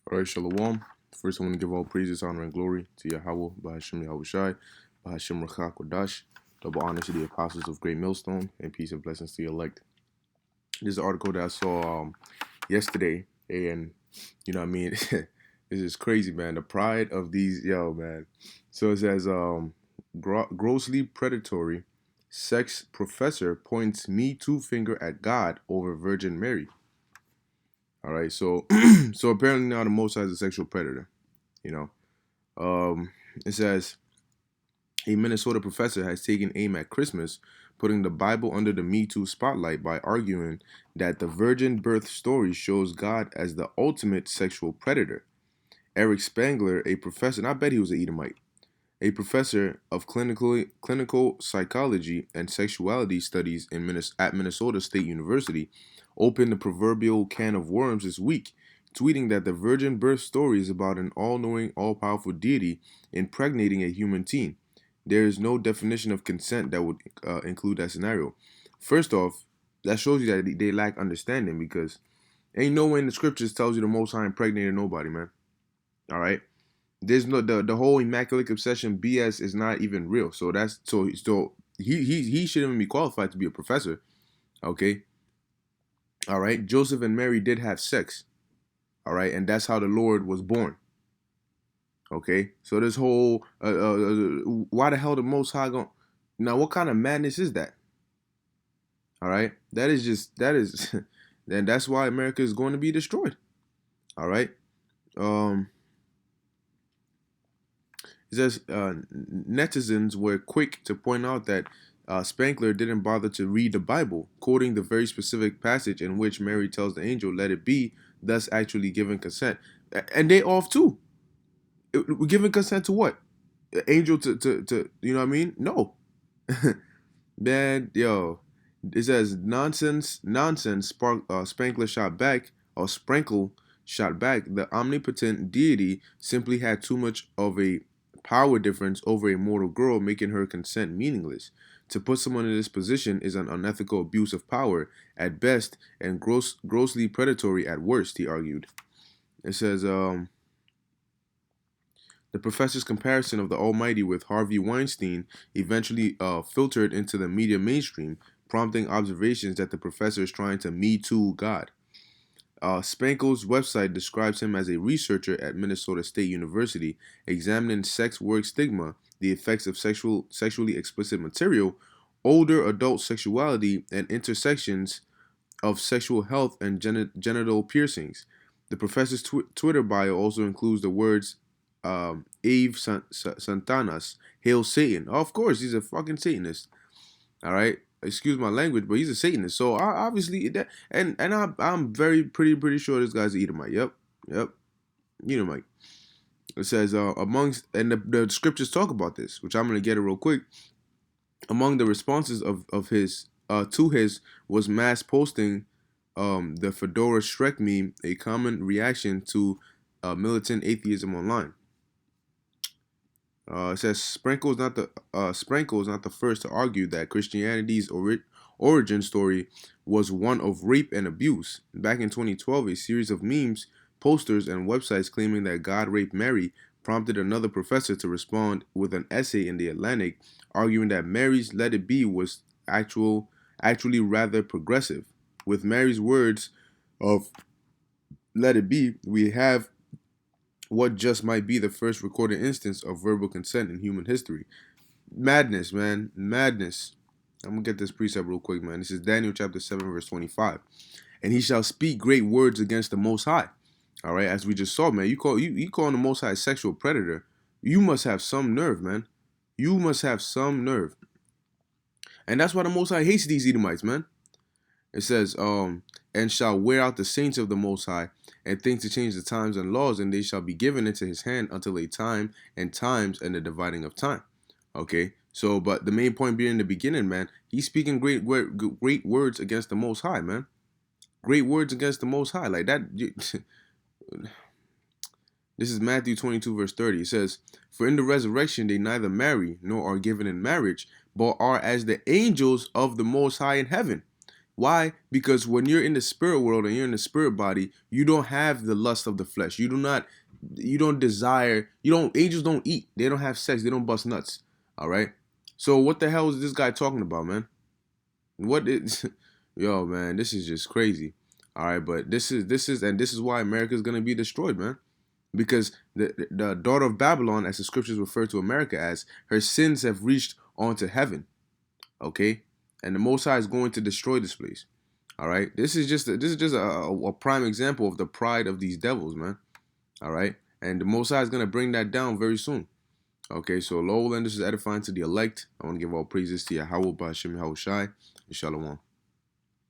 All right, Shalom. First, I want to give all praises, honor, and glory to Yahweh, Bahashim Yahushai, Bahashim Rachak Kodash, double honor to the apostles of Great Millstone, and peace and blessings to the elect. This is an article that I saw yesterday, and you know what I mean? This is crazy, man. The pride of these, man. So it says, grossly predatory sex professor points Me Too finger at God over Virgin Mary. All right, so so apparently now the Most High is a sexual predator. You know, it says a Minnesota professor has taken aim at Christmas, putting the Bible under the Me Too spotlight by arguing that the virgin birth story shows God as the ultimate sexual predator. Eric Spangler, a professor, and I bet he was an Edomite, a professor of clinical psychology and sexuality studies at Minnesota State University, opened the proverbial can of worms this week, tweeting that the virgin birth story is about an all-knowing, all-powerful deity impregnating a human teen. There is no definition of consent that would include that scenario. First off, that shows you that they lack understanding, because ain't no way in the scriptures tells you the Most High impregnated nobody, man. All right. There's no the whole immaculate conception BS is not even real. So that's so he shouldn't even be qualified to be a professor. Okay. All right. Joseph and Mary did have sex. All right, and that's how the Lord was born. Okay. So this whole why the hell the Most High going? Now what kind of madness is that? All right. That is then that's why America is going to be destroyed. All right. It says netizens were quick to point out that Spangler didn't bother to read the Bible, quoting the very specific passage in which Mary tells the angel, "Let it be," thus actually giving consent. And they off too. We're giving consent to what? The angel to you know what I mean? No. Man, yo. It says nonsense. Spangler shot back, or Sprinkle shot back. The omnipotent deity simply had too much of a power difference over a mortal girl, making her consent meaningless. To put someone in this position is an unethical abuse of power at best and grossly predatory at worst, he argued. It says the professor's comparison of the Almighty with Harvey Weinstein eventually filtered into the media mainstream, prompting observations that the professor is trying to Me Too God. Spankle's website describes him as a researcher at Minnesota State University, examining sex work stigma, the effects of sexually explicit material, older adult sexuality, and intersections of sexual health and genital piercings. The professor's Twitter bio also includes the words Ave Santanas, Hail Satan. Oh, of course, he's a fucking Satanist. All right. Excuse my language, but he's a Satanist. So obviously that, and I'm pretty sure this guy's an Edomite. Yep, Edomite. It says amongst, and the scriptures talk about this, which I'm gonna get it real quick. Among the responses of his to his was mass posting the Fedora Shrek meme, a common reaction to militant atheism online. It says Sprinkle is not the first to argue that Christianity's origin story was one of rape and abuse. Back in 2012, a series of memes, posters, and websites claiming that God raped Mary prompted another professor to respond with an essay in the Atlantic arguing that Mary's "Let It Be" was actually rather progressive. With Mary's words of "Let it be," we have what just might be the first recorded instance of verbal consent in human history. Madness, man. Madness. I'm going to get this precept real quick, man. This is Daniel chapter 7, verse 25. And he shall speak great words against the Most High. All right, as we just saw, man. You calling the Most High a sexual predator. You must have some nerve, man. You must have some nerve. And that's why the Most High hates these Edomites, man. It says, and shall wear out the saints of the Most High, and think to change the times and laws, and they shall be given into his hand until a time and times and the dividing of time. Okay, so but the main point being in the beginning, man, he's speaking great words against the Most High, man. Great words against the Most High, like that. This is Matthew 22, verse 30. It says, "For in the resurrection they neither marry nor are given in marriage, but are as the angels of the Most High in heaven. Why? Because when you're in the spirit world and you're in the spirit body, you don't have the lust of the flesh. You don't desire, angels don't eat. They don't have sex. They don't bust nuts. All right. So what the hell is this guy talking about, man? What is, yo, man, this is just crazy. All right. But this is why America is going to be destroyed, man. Because the daughter of Babylon, as the scriptures refer to America as, her sins have reached onto heaven. Okay. And the Most High is going to destroy this place. All right. This is just a prime example of the pride of these devils, man. All right. And the Most High is going to bring that down very soon. Okay. So, Lord, this is edifying to the elect. I want to give all praises to Yahweh, Ba'ashem Yahushai, and Shalom.